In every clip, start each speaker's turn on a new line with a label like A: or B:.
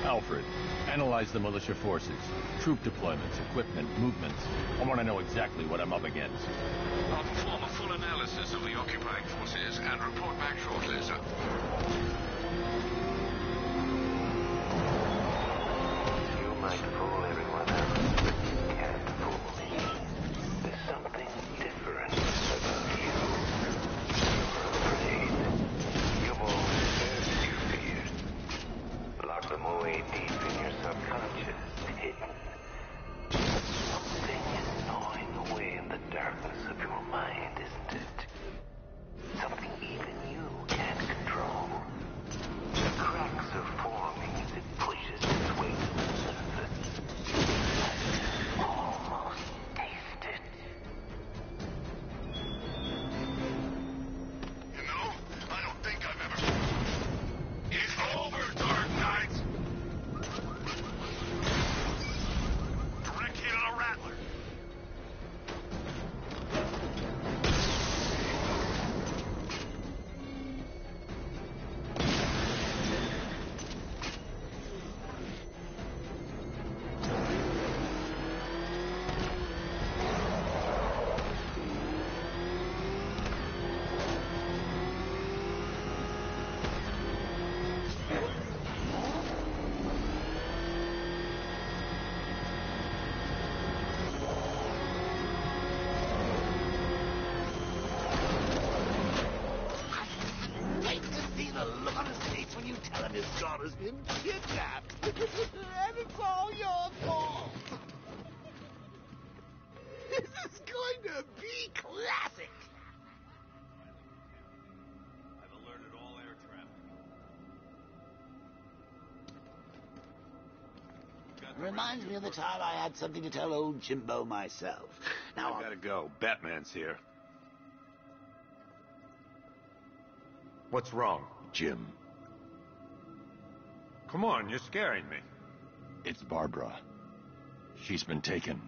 A: Alfred, analyze the militia forces, troop deployments, equipment, movements. I want to know exactly what I'm up against.
B: I'll perform a full analysis of the occupying forces and report back shortly, sir.
C: You might fool everyone else, but you can't fool me. There's something different about you. You're afraid. You've always heard your fears. Lock them away deep in your subconscious, hidden. Something is gnawing away in the darkness of your mind, isn't it? Something even you can't control. The cracks are forming as it pushes its way to the surface. I can almost taste it.
B: You know, I don't think I've ever... It's over, Dark Knight! Direct hit on a rattler.
D: His daughter's been kidnapped. And it's all your fault. This is going to be classic.
A: I've alerted all air traffic.
D: Reminds me of the time I had something to tell old Jimbo myself. Now
E: I gotta go. Batman's here. What's wrong?
A: Jim,
E: Come on, you're scaring me.
A: it's Barbara. She's been taken.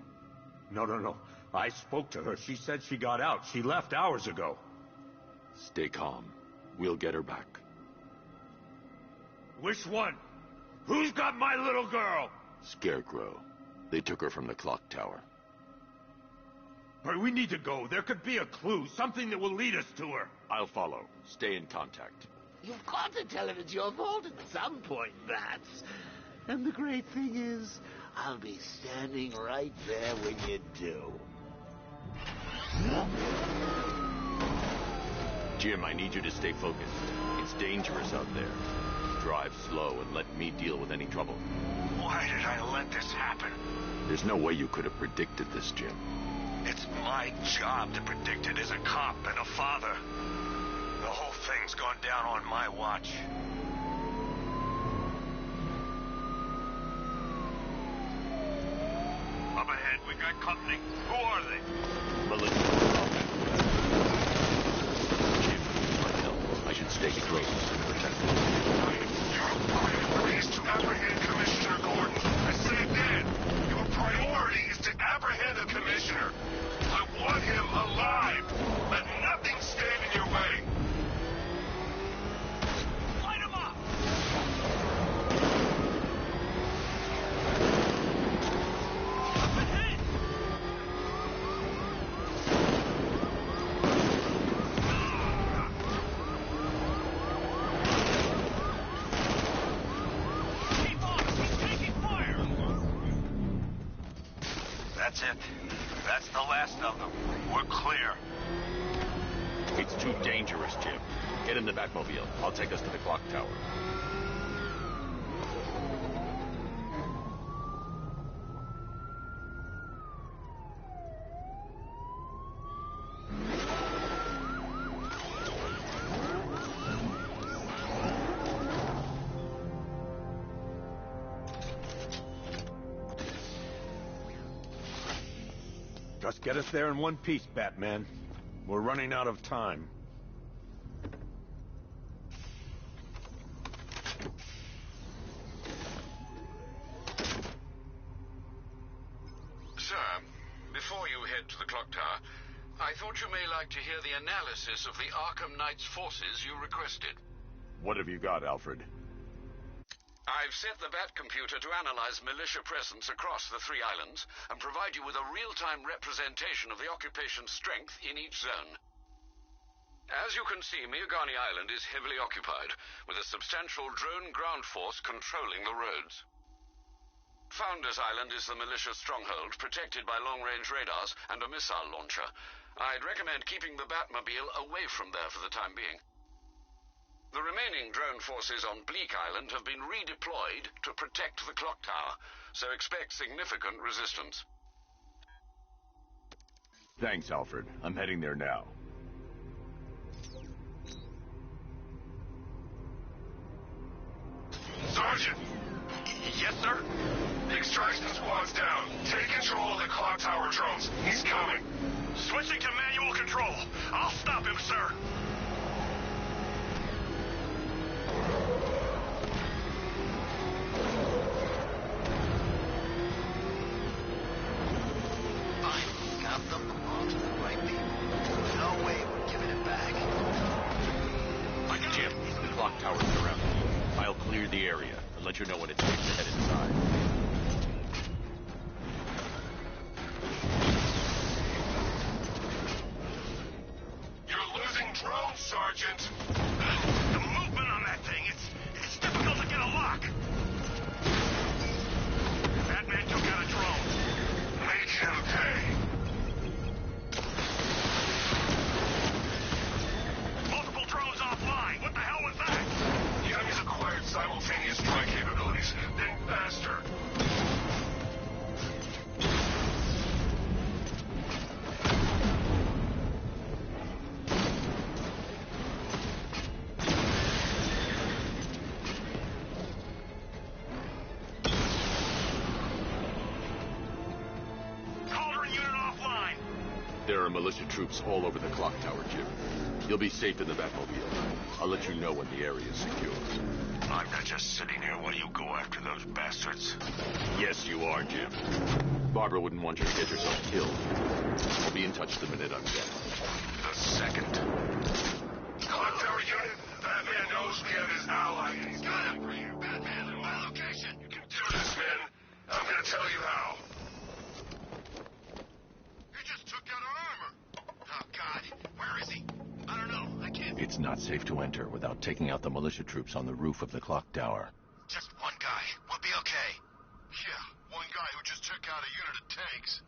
E: No. I spoke to her. She said she got out. She left hours ago.
A: Stay calm. We'll get her back.
E: Which one? Who's got my little girl?
A: Scarecrow. They took her from the clock tower.
E: Hurry, we need to go. There could be a clue, something that will lead us to her.
A: I'll follow. Stay in contact.
D: you've got to tell him it's your fault at some point, Bats. And the great thing is, I'll be standing right there when you do.
A: Jim, I need you to stay focused. It's dangerous out there. Drive slow and let me deal with any trouble.
B: Why did I let this happen?
A: There's no way you could have predicted this, Jim.
B: It's my job to predict it as a cop and a father. The whole thing's gone down on my watch. Up ahead, we got company. Who are they?
A: Melissa. Jim, my help. I should stay close and protect you.
B: Your priority is to apprehend Commissioner Gordon. I say again, your priority is to apprehend the Commissioner. I want him alive. Let nothing stand in your way. Light him up! Up ahead! Keep on! He's taking fire! That's it. That's the last of them. We're clear.
A: It's too dangerous, Jim. Get in the Batmobile. I'll take us to the clock tower.
E: Just get us there in one piece, Batman. We're running out of time.
B: Sir, before you head to the clock tower, I thought you may like to hear the analysis of the Arkham Knight's forces you requested.
A: What have you got, Alfred?
B: I
F: I've set the Bat computer to analyze militia presence across the 3 islands and provide you with a real-time representation of the occupation's strength in each zone. As you can see, Miagani Island is heavily occupied, with a substantial drone ground force controlling the roads. Founders Island is the militia stronghold, protected by long-range radars and a missile launcher. I'd recommend keeping the Batmobile away from there for the time being. The remaining drone forces on Bleak Island have been redeployed to protect the clock tower, so expect significant resistance.
A: Thanks, Alfred. I'm heading there now.
B: Sergeant! Yes, sir? The extraction squad's down. Take control of the clock tower drones. He's coming. Switching to manual control. I'll stop him, sir.
G: Finally got them belong to the right people. No way we're giving it back.
A: Jim, the clock tower's surrounded. I'll clear the area and let you know when it's safe to head inside.
B: You're losing drones, Sergeant.
E: The movement on that thing, it's difficult to get a lock. Batman took out a drone.
B: Make him pay.
E: Multiple drones offline. What the hell was that?
B: The enemy's acquired simultaneous strike capabilities. Then faster.
E: Cauldron unit offline.
A: There are militia troops all over the clock tower, Jim. You'll be safe in the Batmobile. I'll let you know when the area is secure.
B: I'm not just sitting here while you go after those bastards.
A: Yes, you are, Jim. Barbara wouldn't want you to get yourself killed. I'll be in touch the minute I'm dead.
B: The second. Clock tower unit, Batman knows we have his ally, and he's got him for you. Batman, in my location. You can do this, man. I'm gonna tell you how.
E: He just took out our armor. Oh, God. Where is he? I don't know. I can't...
A: It's not safe to enter without taking out the militia troops on the roof of the clock tower.
E: Just one guy. We'll be okay. Yeah, one guy who just took out a unit of tanks.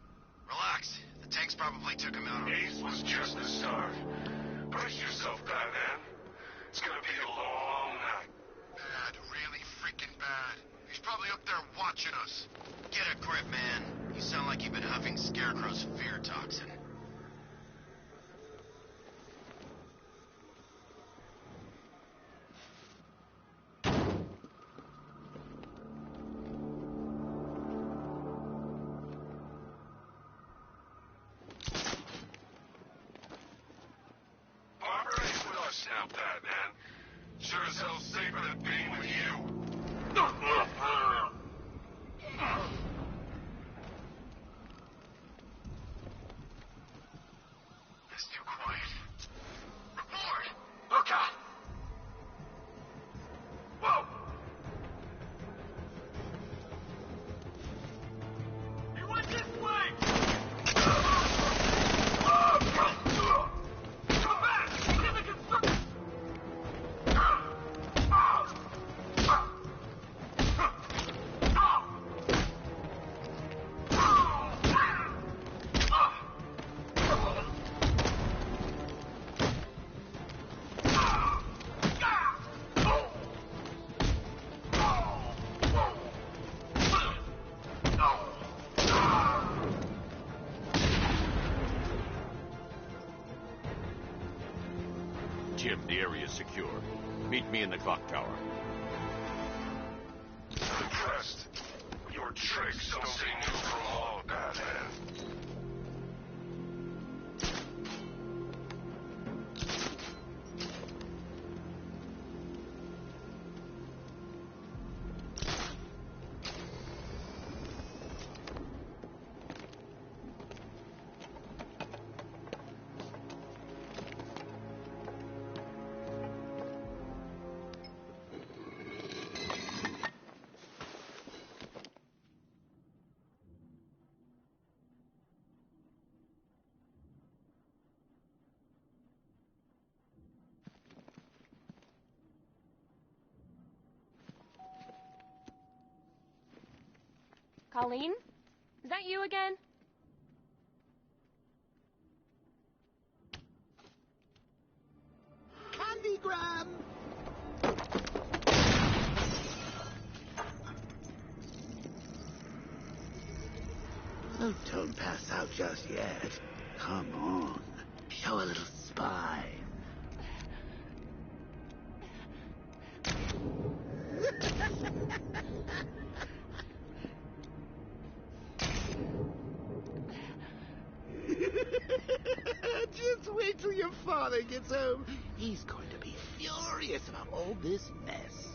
E: Relax. The tanks probably took him out.
B: Ace was just the start. Brace yourself, Batman. It's gonna be a long night.
E: Bad. Really freaking bad. He's probably up there watching us. Get a grip, man. You sound like you've been huffing Scarecrow's fear toxin.
B: Barbara ain't with us now, Batman. Sure as hell safer than being with you.
E: It's too quiet. Report!
B: Oh, God! Whoa!
E: He went this way! Go back! He's in the construction!
A: Jim, the area is secure. Meet me in the clock tower.
B: I'm impressed. Your tricks don't seem new for long, Batman.
H: Colleen? Is that you again?
D: Candygram! Oh, don't pass out just yet. Come on. Show a little spine. Just wait till your father gets home. He's going to be furious about all this mess.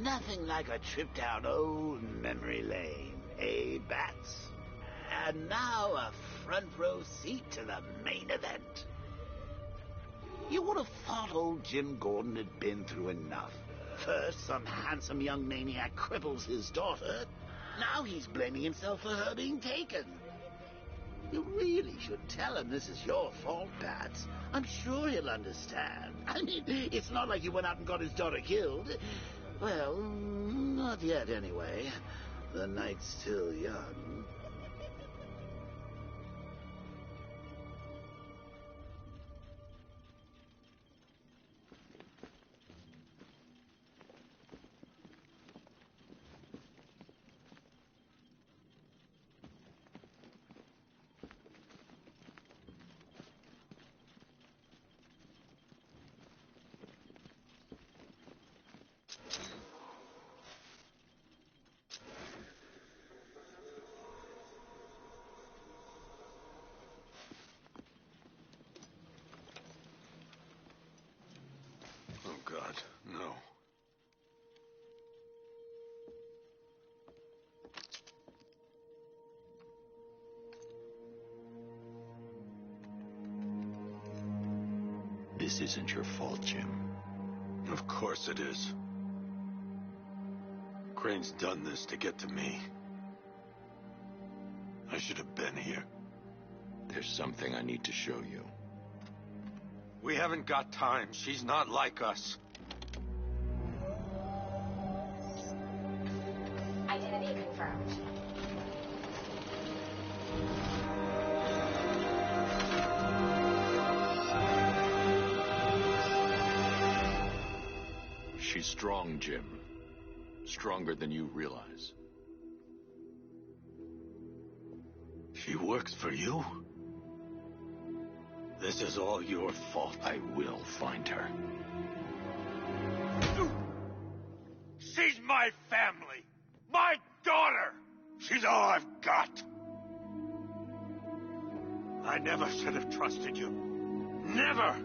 D: Nothing like a trip down old memory lane, eh, Bats? And now a front row seat to the main event. You would have thought old Jim Gordon had been through enough. First, some handsome young maniac cripples his daughter. Now he's blaming himself for her being taken. You really should tell him this is your fault, Bats. I'm sure he'll understand. I mean, it's not like you went out and got his daughter killed. Well, not yet, anyway. The night's still young.
E: Oh, God, no.
I: This isn't your fault, Jim.
E: Of course it is. Crane's done this to get to me. I should have been here.
I: There's something I need to show you.
E: We haven't got time. She's not like us.
H: Identity confirmed.
I: She's strong, Jim. Stronger than you realize.
E: She works for you? This is all your fault.
I: I will find her.
E: She's my family! My daughter! She's all I've got! I never should have trusted you. Never!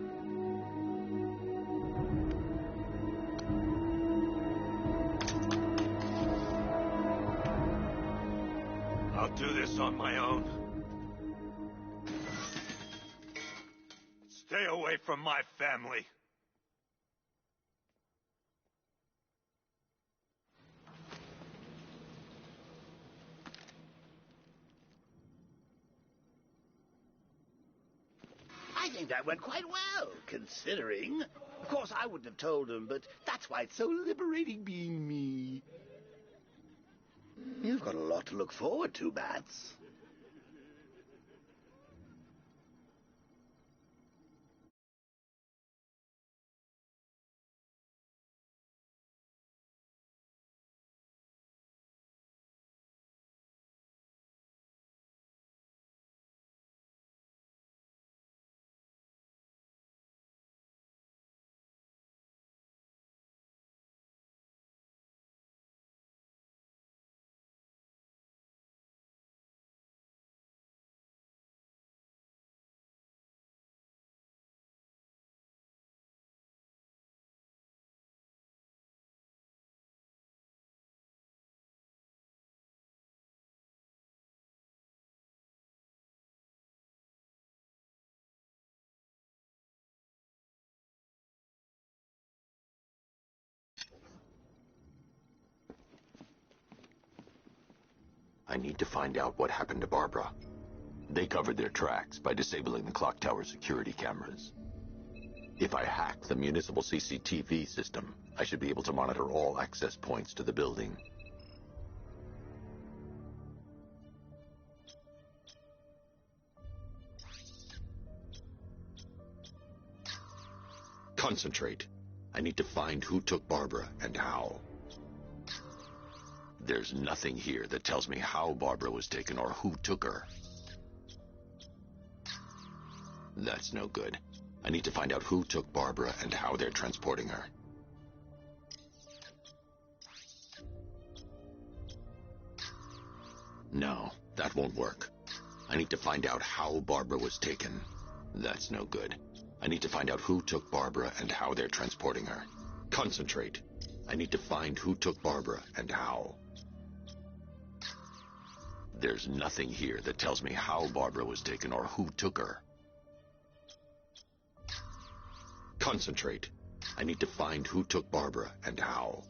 E: I'll do this on my own. Stay away from my family.
D: I think that went quite well, considering. Of course, I wouldn't have told him, but that's why it's so liberating being me. You've got a lot to look forward to, Bats.
I: I need to find out what happened to Barbara. They covered their tracks by disabling the clock tower security cameras. If I hack the municipal CCTV system, I should be able to monitor all access points to the building. Concentrate. I need to find who took Barbara and how. There's nothing here that tells me how Barbara was taken or who took her. That's no good. I need to find out who took Barbara and how they're transporting her. No, that won't work. I need to find out how Barbara was taken. That's no good. I need to find out who took Barbara and how they're transporting her. Concentrate. I need to find who took Barbara and how. There's nothing here that tells me how Barbara was taken or who took her. Concentrate. I need to find who took Barbara and how.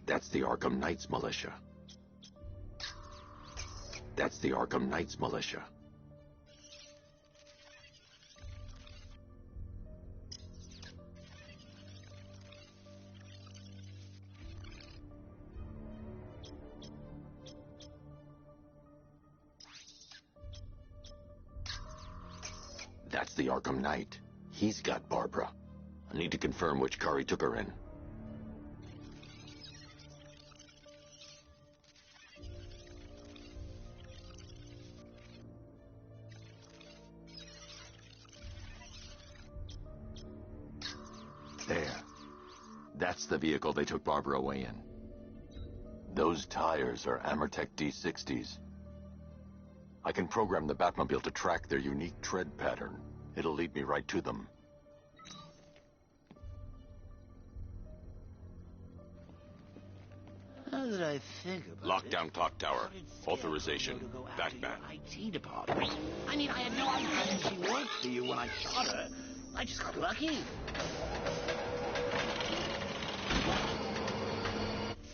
I: That's the Arkham Knights militia. That's the Arkham Knights militia. That's the Arkham Knight. He's got Barbara. I need to confirm which car he took her in. There. That's the vehicle they took Barbara away in. Those tires are Amertech D60s. I can program the Batmobile to track their unique tread pattern. It'll lead me right to them.
D: Now that I think about
I: Lockdown
D: it,
I: clock tower.
D: how did Scarecrow
I: Authorization.
D: know to go after your
I: Batman.
D: IT department. I mean, I had no idea she worked for you when I shot her. I just got lucky.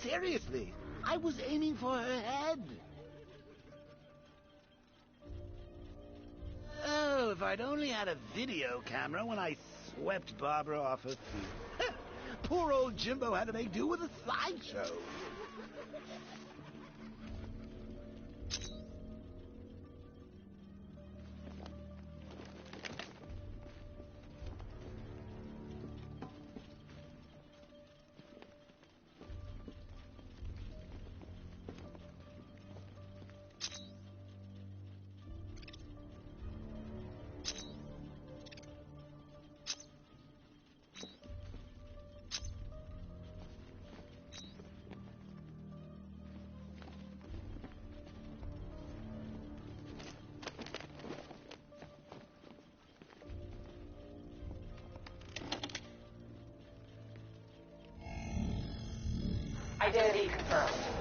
D: Seriously, I was aiming for her head. Oh, if I'd only had a video camera when I swept Barbara off her feet. Poor old Jimbo had to make do with a sideshow.
H: Identity confirmed.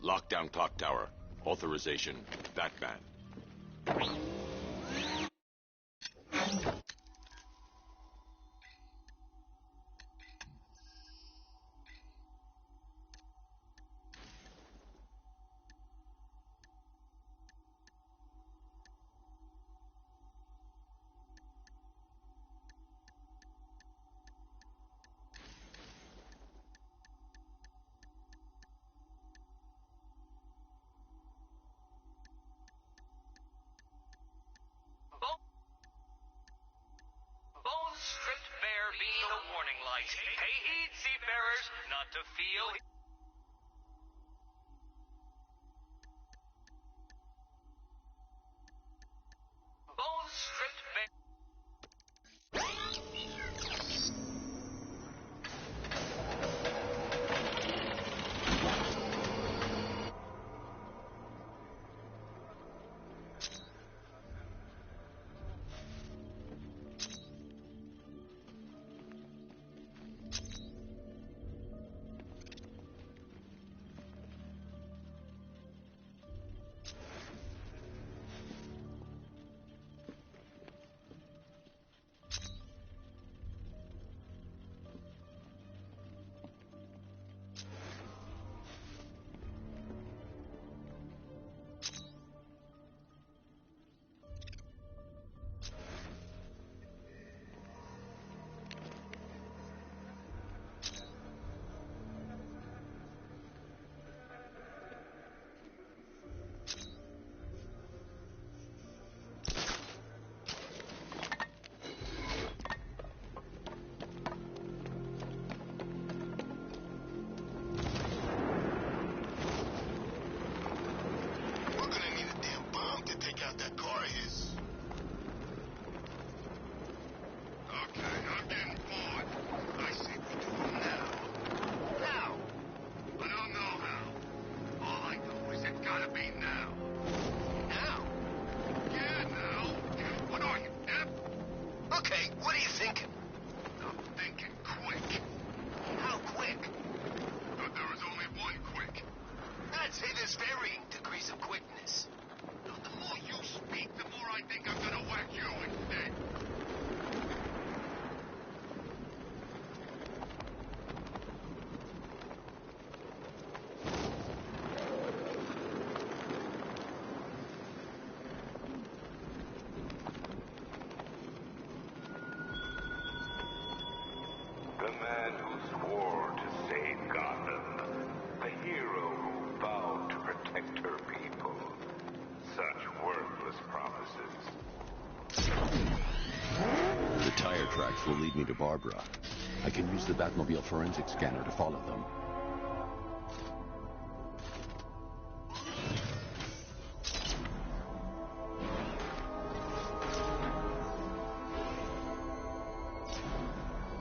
I: Lockdown clock tower. Authorization. Batman.
J: need seafarers not to feel... Bones stripped bare...
C: The man who swore to save Gotham. The hero who vowed to protect her people. Such worthless promises.
I: The tire tracks will lead me to Barbara. I can use the Batmobile forensic scanner to follow them.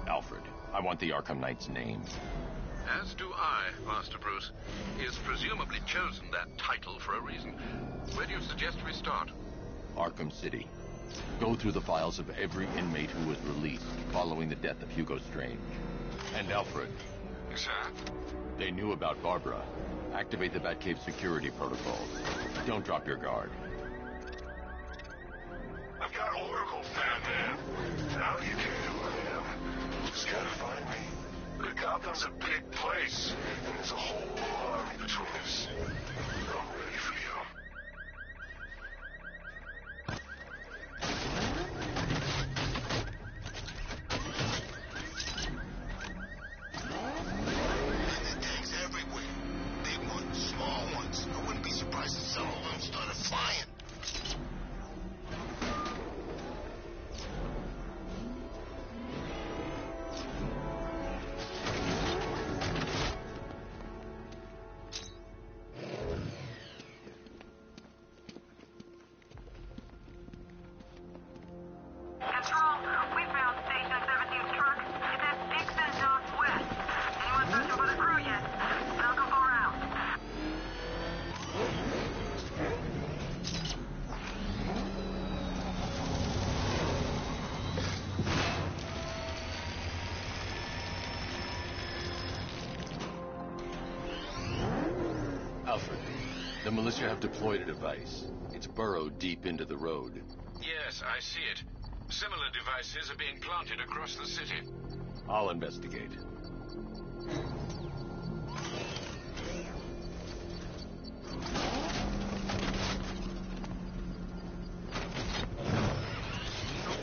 A: Alfred, I want the Arkham Knight's name.
F: As do I, Master Bruce. He has presumably chosen that title for a reason. Where do you suggest we start?
A: Arkham City. Go through the files of every inmate who was released following the death of Hugo Strange. And Alfred.
F: Sir?
A: They knew about Barbara. Activate the Batcave security protocols. Don't drop your guard.
B: I've got Oracle found, man. Now you can do what I am. Just gotta find me. But Gotham's a big place, and there's a whole army between us. I'm ready for you.
E: Tanks everywhere. Big ones, small ones. I wouldn't be surprised if some of them started flying.
H: Control, we found Station 17's truck. It's at Dixon Northwest. Anyone searching for the crew yet? Falcon 4 out.
A: Alfred, the militia have deployed a device. It's burrowed deep into the road.
F: Yes, I see it. Similar devices are being planted across the city.
A: I'll investigate.
E: So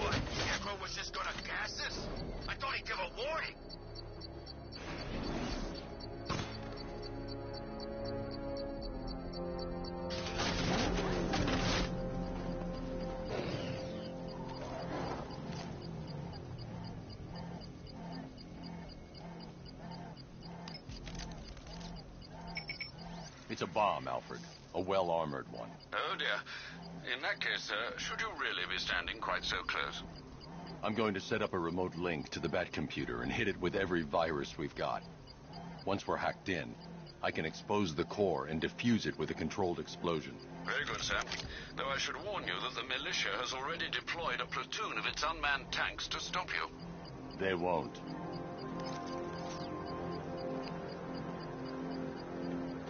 E: what? Scarecrow was just gonna gas us? I thought he'd give a warning.
A: It's a bomb, Alfred. A well-armored one.
F: Oh, dear. In that case, sir, should you really be standing quite so close?
A: I'm going to set up a remote link to the Bat computer and hit it with every virus we've got. Once we're hacked in, I can expose the core and defuse it with a controlled explosion.
F: Very good, sir. Though I should warn you that the militia has already deployed a platoon of its unmanned tanks to stop you.
A: They won't.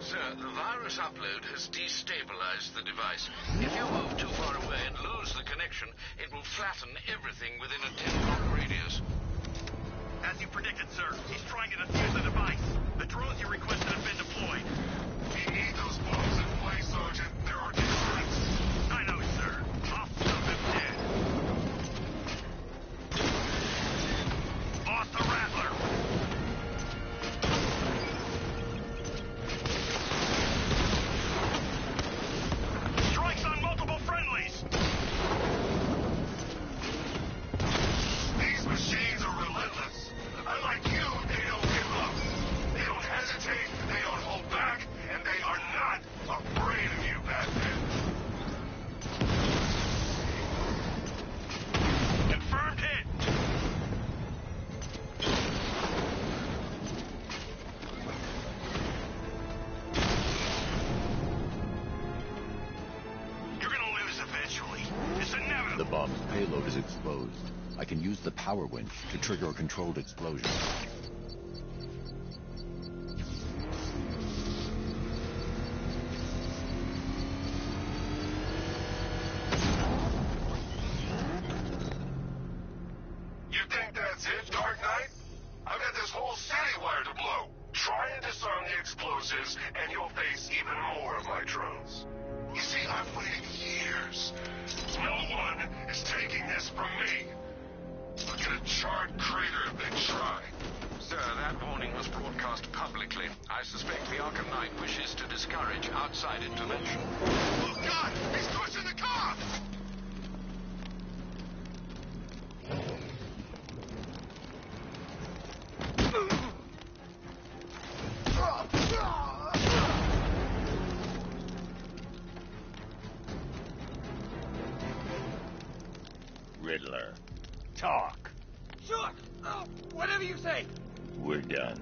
F: Sir, the virus upload has destabilized the device. If you move too far away and lose the connection, it will flatten everything within a 10-block radius.
E: As you predicted, sir, he's trying to defuse the device. The drones you requested have been deployed.
B: We need those bombs in place, Sergeant. There are deterrents.
E: I know, sir. I'll stop him dead. Lost the Rattler. Strikes on multiple friendlies.
B: These machines are relentless. Unlike you, they don't give up. They don't hesitate, they don't hold back, and they are not afraid of you, Batman.
E: Confirmed hit. You're gonna lose eventually. It's inevitable.
A: The bomb's payload is exposed. I can use the power winch to trigger a controlled explosion.
B: You think that's it, Dark Knight? I've got this whole city wired to blow. Try and disarm the explosives, and you'll face even more of my drones. You see, I've waited years. No one is taking this from me. Look at a charred crater if they try.
F: Sir, that warning was broadcast publicly. I suspect the Arkham Knight wishes to discourage outside intervention.
B: Oh, God! He's pushing the car!
A: Riddler, talk.
J: Sure. Whatever you say.
A: We're done.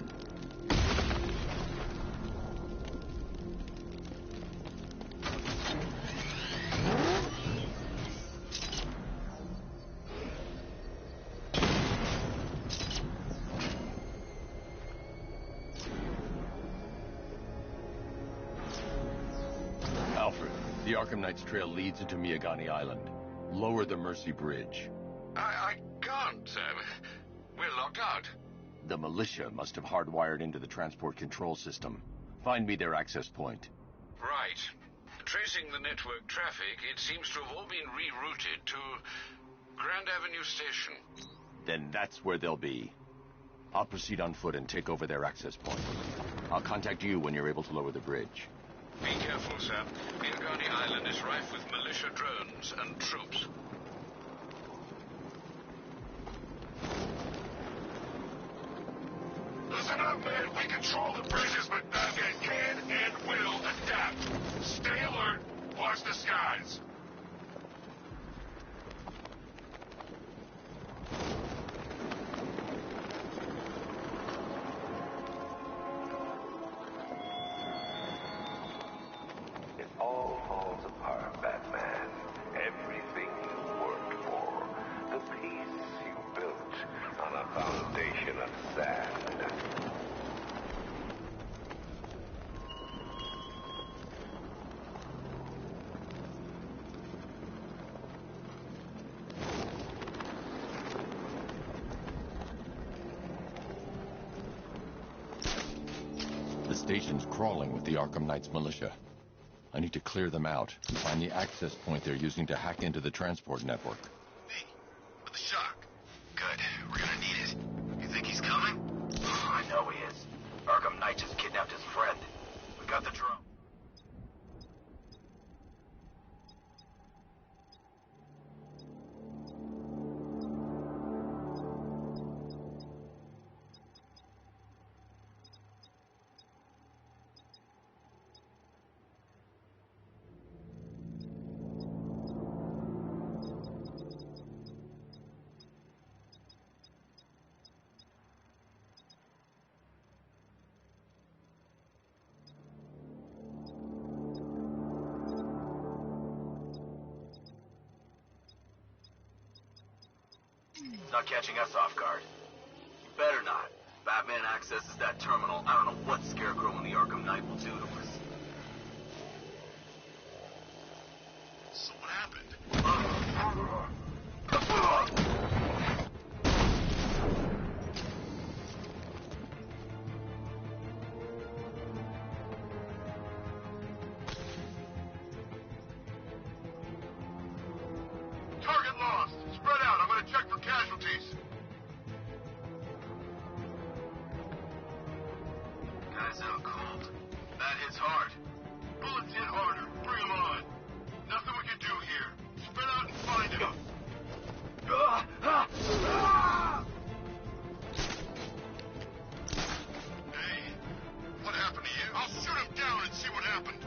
A: Alfred, the Arkham Knight's trail leads into Miyagani Island. Lower the Mercy Bridge.
F: I can't, sir. We're locked out.
A: The militia must have hardwired into the transport control system. Find me their access point.
F: Right. Tracing the network traffic, it seems to have all been rerouted to Grand Avenue Station.
A: Then that's where they'll be. I'll proceed on foot and take over their access point. I'll contact you when you're able to lower the bridge.
F: Be careful, sir. Miyagani Island is rife with militia drones and troops.
B: Listen up, man. We control the bridges, but Batman can and will adapt. Stay alert. Watch the skies.
C: It all falls apart, Batman. Everything you worked for. The peace you built on a foundation of sand.
A: The station's crawling with the Arkham Knight's militia. I need to clear them out and find the access point they're using to hack into the transport network.
E: Me. With the shock. Good. We're gonna need it. You think he's coming?
G: I know he is. Arkham Knight just kidnapped his friend. We got the drone.
K: not catching us off guard. You better not. Batman accesses that terminal. I don't know what Scarecrow and the Arkham Knight will do to us.
E: So what happened?
B: Target lost. Spread out. I'm gonna check for casualties.
K: Guys out cold. That hits hard.
B: Bullets hit harder. Bring them on. Nothing we can do here. Spread out and find him.
E: Hey, what happened to you? I'll shoot him down and see what happened.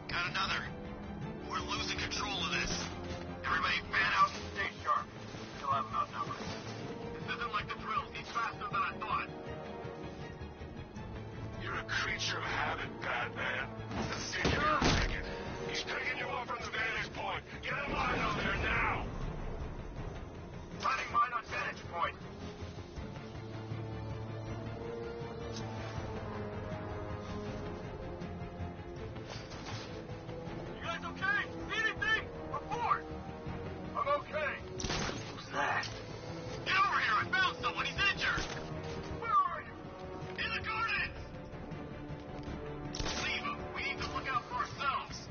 E: Got another. We're losing control of this.
K: Everybody fan out and stay sharp. You'll have them outnumbered. This isn't like the drills. He's faster than I thought.
B: You're a creature of habit, Batman. Let's see if you can take it. He's picking you up from the vantage point. Get a line out there now.
K: Running mine on vantage point.
B: You guys okay? See anything? Report. I'm okay.
K: Who's that?
E: Get over here! I found someone! He's injured!
B: Where are you?
E: In the gardens! Leave him! We need to look out for ourselves!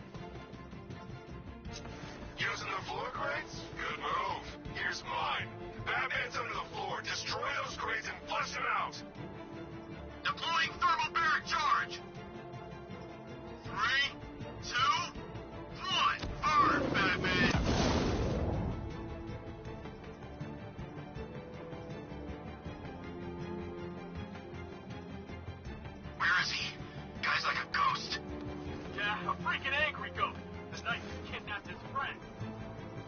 B: Using the floor crates? Good move. Here's mine. Batman's under the floor. Destroy those crates and flush them out.
E: Deploying thermal barrack charge! 3, 2, 1! Fire, Batman! Where is he? Guy's like a ghost.
J: Yeah, a freaking angry ghost. The Knight kidnapped his friend.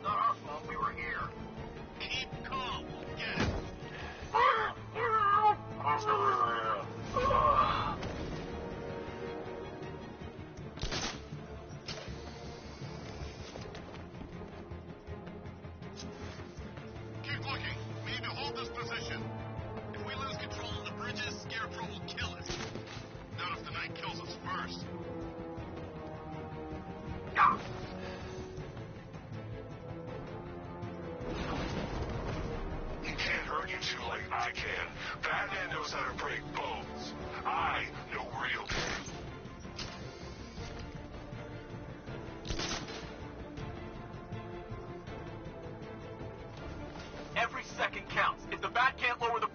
K: Not our fault. We were here.
E: Keep calm. We'll get him. Keep looking. We need to hold this position. If we lose control of the bridges, Scarecrow will kill us. Not if the Knight kills us first.
B: He can't hurt you two like I can. Batman knows how to break bones. I know real pain.
K: Every second counts. If the bat can't lower the...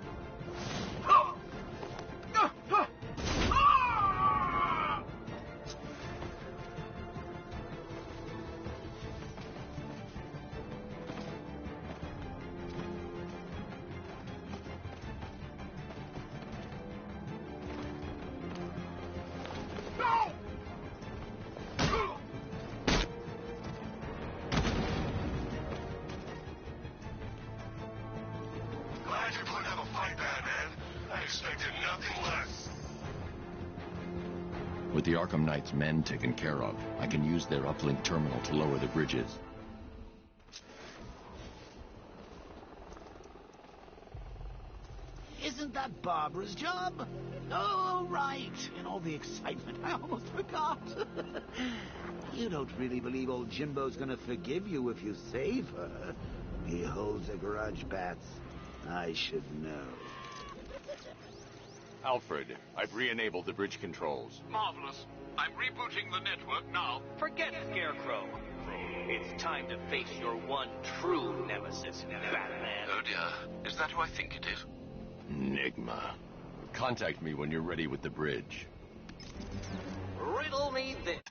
B: Glad you're putting up a fight, Batman. I expected nothing less.
A: With the Arkham Knight's men taken care of, I can use their uplink terminal to lower the bridges.
D: Isn't that Barbara's job? Oh, right. In all the excitement, I almost forgot. You don't really believe old Jimbo's gonna forgive you if you save her. He holds a grudge, Bats. I should know.
L: Alfred, I've re-enabled the bridge controls.
F: Marvelous. I'm rebooting the network now.
J: Forget Scarecrow. It's time to face your one true nemesis, Batman.
F: Oh dear. Is that who I think it is?
A: Enigma. Contact me when you're ready with the bridge.
J: Riddle me this.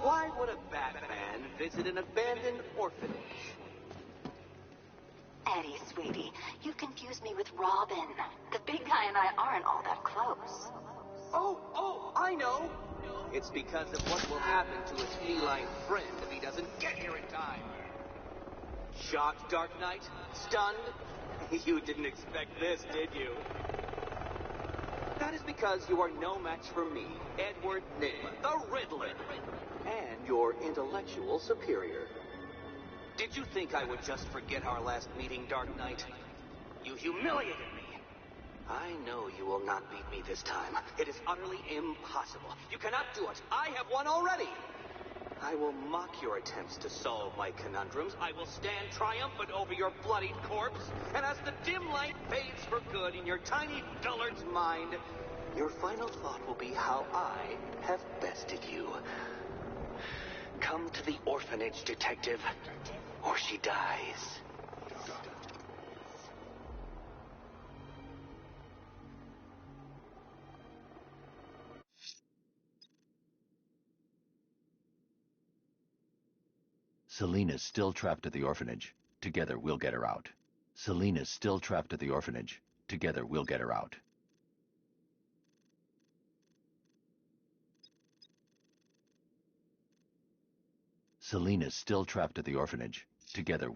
J: Why would a Batman visit an abandoned orphanage?
M: Eddie, sweetie, you confused me with Robin. The big guy and I aren't all that close.
J: Oh, I know. It's because of what will happen to his feline friend if he doesn't get here in time. Shocked, Dark Knight? Stunned? You didn't expect this, did you? That is because you are no match for me, Edward Nygma, the Riddler, and your intellectual superior. Did you think I would just forget our last meeting, Dark Knight? You humiliated me. I know you will not beat me this time. It is utterly impossible. You cannot do it. I have won already. I will mock your attempts to solve my conundrums. I will stand triumphant over your bloodied corpse. And as the dim light fades for good in your tiny dullard's mind, your final thought will be how I have bested you. Come to the orphanage, detective, or she dies.
A: Selena's still trapped at the orphanage. Together, we'll get her out. Selena's still trapped at the orphanage. Together, we'll get her out. Selena's still trapped at the orphanage. Together,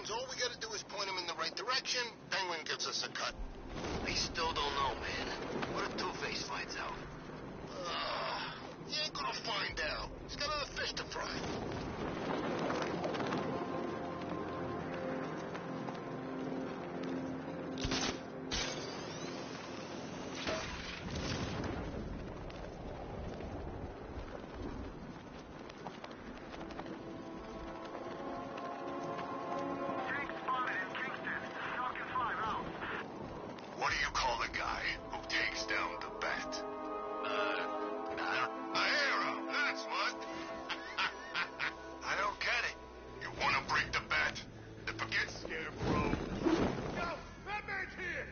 E: All we gotta do is point him in the right direction. Penguin gives us a cut.
G: We still don't know, man. What if Two-Face finds out?
E: He ain't gonna find out. He's got other fish to fry. What do you call the guy who takes down the bat? A hero, that's what. I don't get it. You want to break the bat? Then forget Scarecrow. Yo, Batman's here!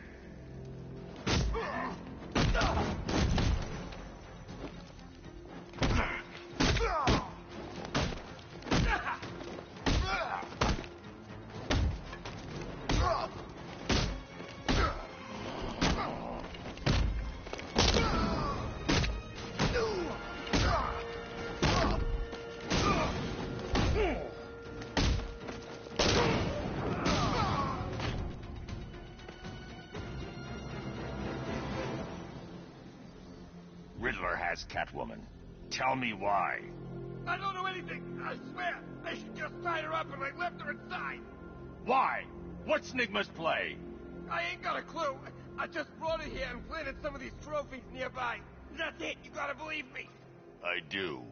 L: Riddler has Catwoman. Tell me why.
B: I don't know anything. I swear. They just tied her up and I left her inside.
L: Why? What's Nygma's play?
B: I ain't got a clue. I just brought her here and planted some of these trophies nearby. That's it. You gotta believe me.
L: I do.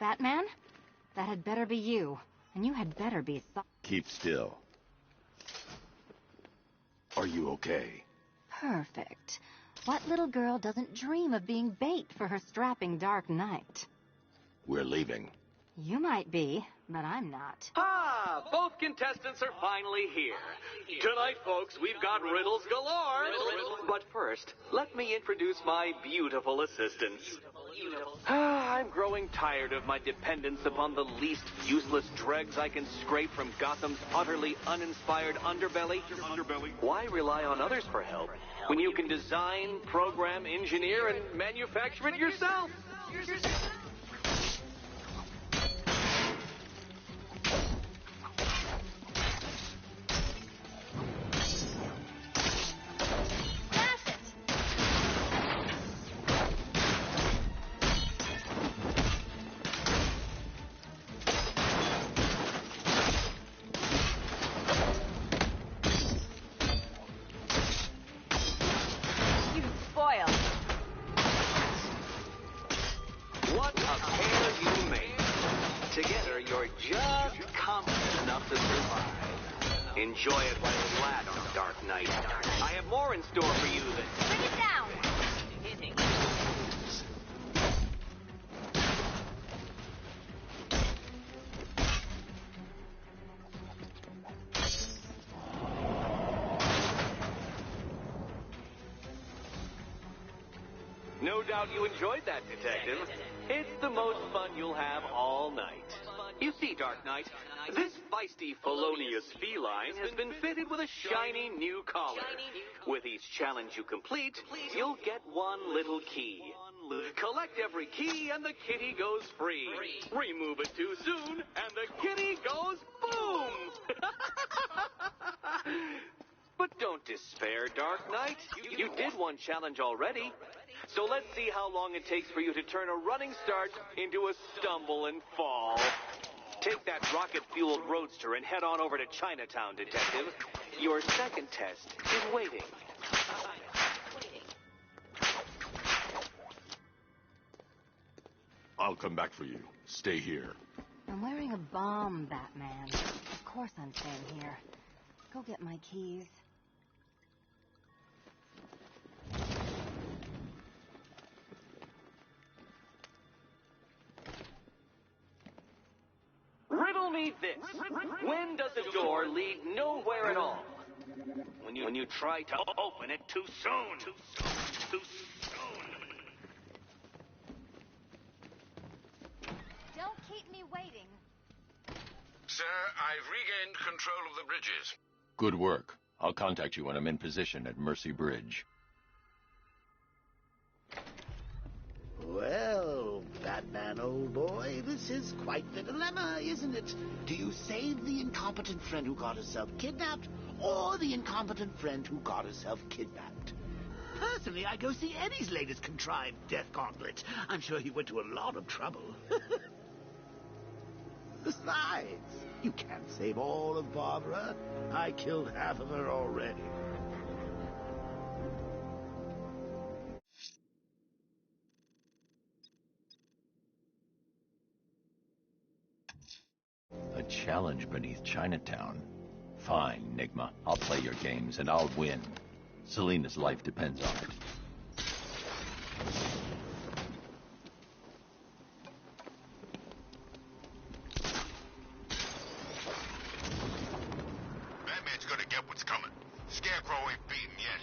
N: Batman? That had better be you. And you had better be
A: Keep still. Are you okay?
N: perfect. What little girl doesn't dream of being bait for her strapping Dark Knight?
A: We're leaving.
N: You might be, but I'm not.
J: Ah, both contestants are finally here. Tonight, folks, we've got riddles galore. But first, let me introduce my beautiful assistants. I'm growing tired of my dependence upon the least useless dregs I can scrape from Gotham's utterly uninspired underbelly. Why rely on others for help when you can design, program, engineer, and manufacture it yourself? What a pair you make. Together, you're just competent enough to survive. Enjoy it while it's flat on Dark Knight. I have more in store for you than...
N: Bring it down!
J: No doubt you enjoyed that, Detective. It's the most fun you'll have all night. You see, Dark Knight, this feisty, felonious feline has been fitted with a shiny new collar. With each challenge you complete, you'll get one little key. Collect every key and the kitty goes free. Remove it too soon and the kitty goes boom! But don't despair, Dark Knight. You did one challenge already. So let's see how long it takes for you to turn a running start into a stumble and fall. Take that rocket-fueled roadster and head on over to Chinatown, Detective. Your second test is waiting.
A: I'll come back for you. Stay here.
N: I'm wearing a bomb, Batman. Of course I'm staying here. Go get my keys.
J: Riddle me this. When does a door lead nowhere at all? When you try to open it too soon. Too soon.
N: Don't keep me waiting.
F: Sir, I've regained control of the bridges.
A: Good work. I'll contact you when I'm in position at Mercy Bridge.
D: Well, Batman, old boy, this is quite the dilemma, isn't it? Do you save the incompetent friend who got herself kidnapped, or the incompetent friend who got herself kidnapped? Personally, I go see Eddie's latest contrived death gauntlet. I'm sure he went to a lot of trouble. Besides, you can't save all of Barbara. I killed half of her already.
A: A challenge beneath Chinatown. Fine, Nigma. I'll play your games, and I'll win. Selina's life depends on it.
E: Batman's gonna get what's coming. Scarecrow ain't beaten yet.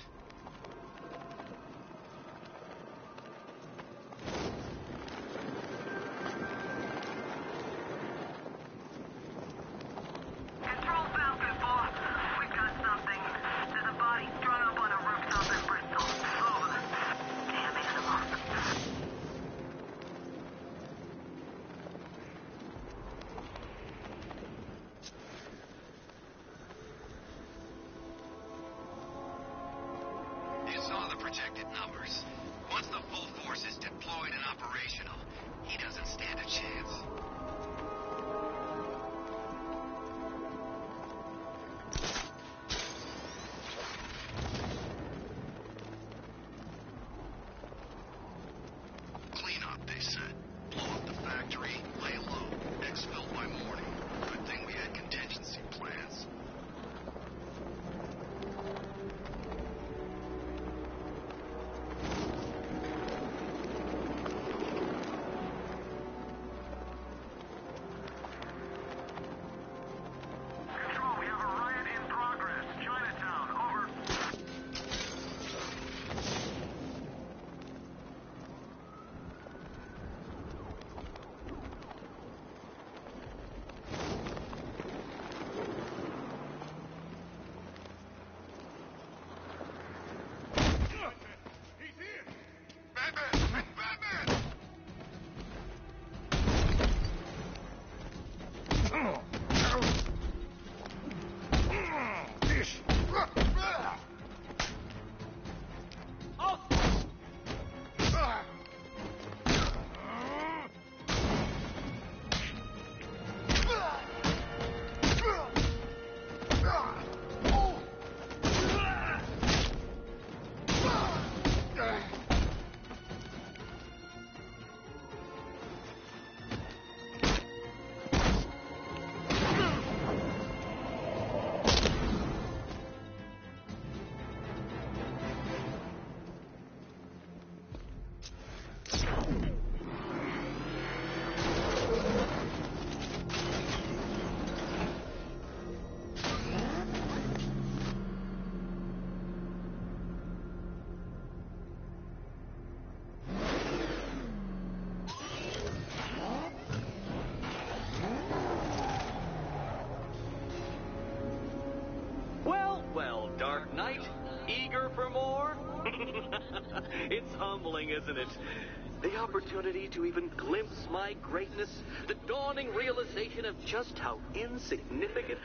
H: Control Falcon, boss. We got something. There's a body strung up on a rooftop in Bristol. Over. Damn animal.
K: You saw the projected numbers. Once the full force is deployed and operational, he doesn't stand a chance. Clean up, they said. Blow up the factory, lay
J: It's humbling, isn't it? The opportunity to even glimpse my greatness, the dawning realization of just how insignificant